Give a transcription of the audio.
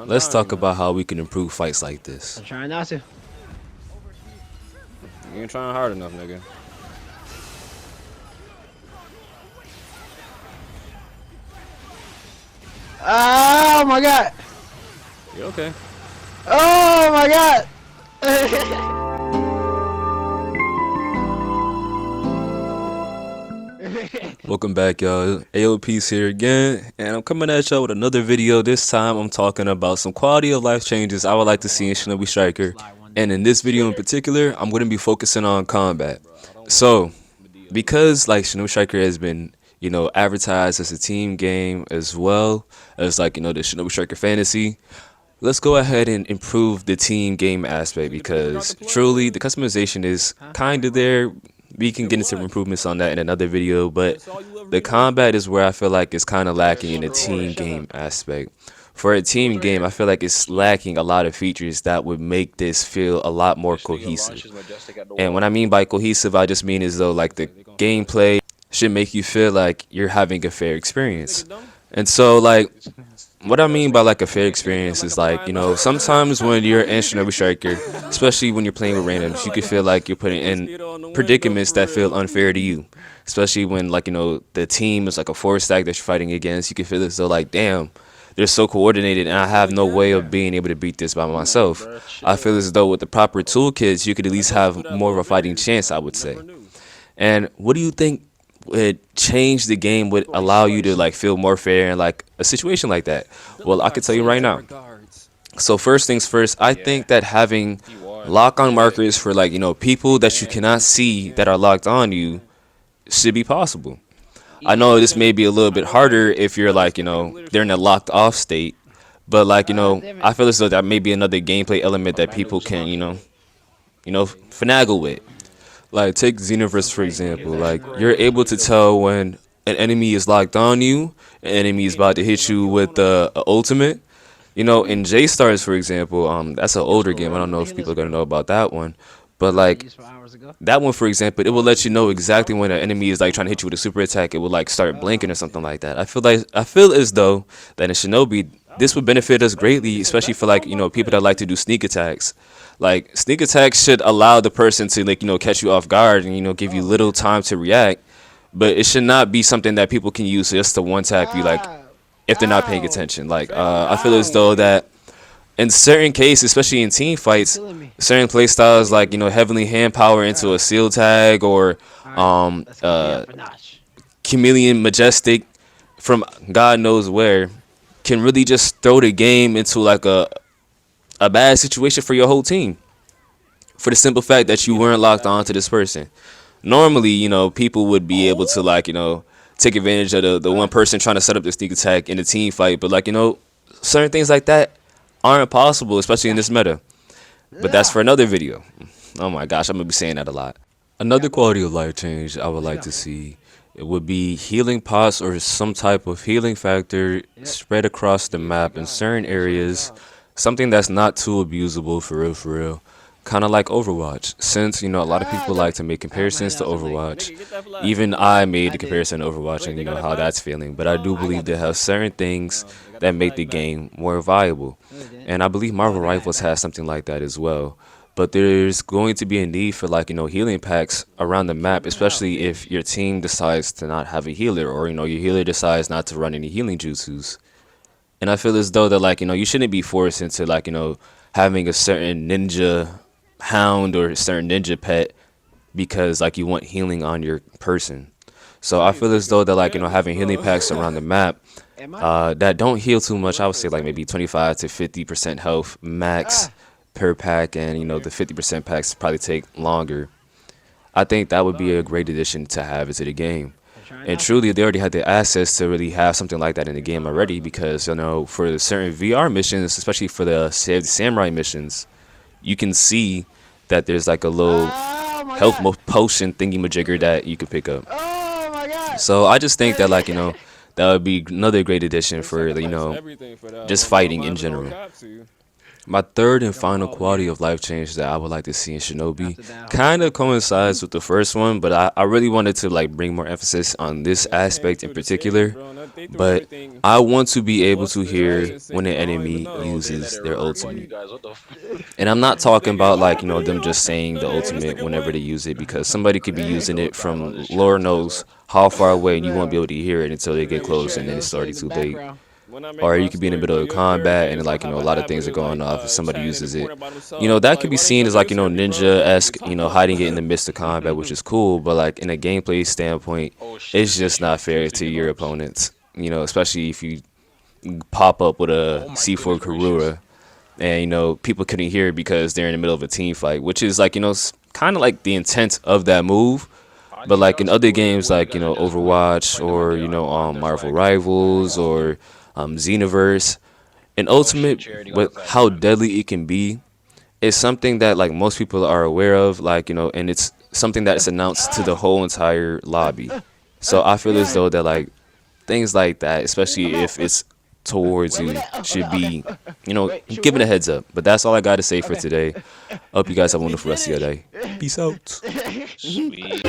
Let's talk about how we can improve fights like this. I'm trying not to. You ain't trying hard enough, nigga. Oh my god! You okay? Oh my god! Welcome back, y'all. AOP's here again, and I'm coming at y'all with another video. This time I'm talking about some quality of life changes I would like to see in Shinobi Striker. And in this video in particular, I'm going to be focusing on combat. So, because like Shinobi Striker has been, advertised as a team game as well as like, the Shinobi Striker Fantasy, let's go ahead and improve the team game aspect because truly the customization is kind of there. We can get into improvements on that in another video, but the combat is where I feel like it's kind of lacking in the team game aspect. For a team game, I feel like it's lacking a lot of features that would make this feel a lot more cohesive. And what I mean by cohesive, I just mean as though like the gameplay should make you feel like you're having a fair experience. And so like what I mean by like a fair experience is like, sometimes when you're in Shinobi Striker, especially when you're playing with randoms, you can feel like you're putting in predicaments that feel unfair to you. Especially when like, the team is like a 4-stack that you're fighting against, you can feel as though like, damn, they're so coordinated and I have no way of being able to beat this by myself. I feel as though with the proper toolkits, you could at least have more of a fighting chance, I would say. And what do you think would change the game, would allow you to like feel more fair in like a situation like that? Well, I can tell you right now. So first things first, I think that having lock-on markers for like, people that you cannot see that are locked on you should be possible. I know this may be a little bit harder if you're like, they're in a locked off state, but like, I feel as though that may be another gameplay element that people can, finagle with. Like, take Xenoverse, for example. Like, you're able to tell when an enemy is locked on you, an enemy is about to hit you with the ultimate. In J-Stars, for example, that's an older game. I don't know if people are going to know about that one. But, like, that one, for example, it will let you know exactly when an enemy is, like, trying to hit you with a super attack. It will, like, start blinking or something like that. I feel as though that in Shinobi, this would benefit us greatly, especially for, like, people that like to do sneak attacks. Like, sneak attacks should allow the person to, like, catch you off guard and, give you little time to react. But it should not be something that people can use just to one-tap you, like, if they're not paying attention. Like, I feel as though that in certain cases, especially in team fights, certain play styles like, heavenly hand power into a seal tag or chameleon majestic from God knows where can really just throw the game into like a bad situation for your whole team. For the simple fact that you weren't locked on to this person. Normally, people would be able to like, take advantage of the one person trying to set up the sneak attack in a team fight. But like, certain things like that aren't possible, especially in this meta. But that's for another video. Oh my gosh, I'm gonna be saying that a lot. Another quality of life change I would like to see, it would be healing pots or some type of healing factor spread across the map in certain areas. Something that's not too abusable, for real. Kind of like Overwatch, since a lot of people like to make comparisons to Overwatch. Even I made the comparison to Overwatch and how that's feeling, but I do believe they have certain things that make the game more viable, and I believe Marvel Rivals has something like that as well. But there's going to be a need for like healing packs around the map, especially if your team decides to not have a healer, or your healer decides not to run any healing jutsus. And I feel as though that like you shouldn't be forced into like having a certain ninja hound or a certain ninja pet because like you want healing on your person. So I feel as though that like having healing packs around the map that don't heal too much. I would say like maybe 25 to 50% health max per pack, and the 50% packs probably take longer. I think that would be a great addition to have into the game. And truly, they already had the assets to really have something like that in the game already, because for certain VR missions, especially for the Save the Samurai missions, you can see that there's like a little health potion thingy majigger that you can pick up. So I just think that like that would be another great addition for just fighting in general. My third and final quality of life change that I would like to see in Shinobi After down. kind of coincides with the first one, but I really wanted to like bring more emphasis on this They came aspect in through the stage, particular. bro, and they threw But everything. I want to be able to Busted his ass hear in when an seconds. I don't even enemy know. Bro, they let uses it their rip on you ultimate. guys. What the And I'm not talking Nigga, about like, what? them just saying the Man, this ultimate nigga whenever they what? use it because somebody could be Nigga using was it dying on from this Lord channel too, knows bro. how far away and you won't be Bro, able to hear it until they get Nigga, close sure, and then it'll it's say already in the too late. background. when I make Or my you could be in the story, middle bro, of your character combat ain't and gonna like, have a a lot of habit things are of going off if somebody chatting in the uses it. corner by themselves. That Like, could be why they seen ain't as never like, answering me, bro? What the fuck ninja-esque, you talking about? hiding it in the midst of combat, which is cool, but like in a gameplay standpoint, Oh shit, it's it says just shoot not fair to flipping your arms. opponents. Especially if you pop up with a Oh my C4 goodness gracious. Karura and people couldn't hear it because they're in the middle of a team fight, which is like, kind of like the intent of that move. I But need like y'all in to other do it the games, way you like guys are just Overwatch fighting them at or on their Marvel flag. Rivals or Xenoverse, and Oh shit, Ultimate, Charity got a with flag how spam. deadly it can be, is something that like most people are aware of, like and it's something that's announced to the whole entire lobby. So I feel as Yeah. though that like things like that, Come especially on. if it's towards Wait, wait, you, okay, should okay. be Wait, shoot given a where? heads up. But that's all I got to say for Okay. today. Hope you guys have a We wonderful did rest of your day. it. Peace out. Sweet.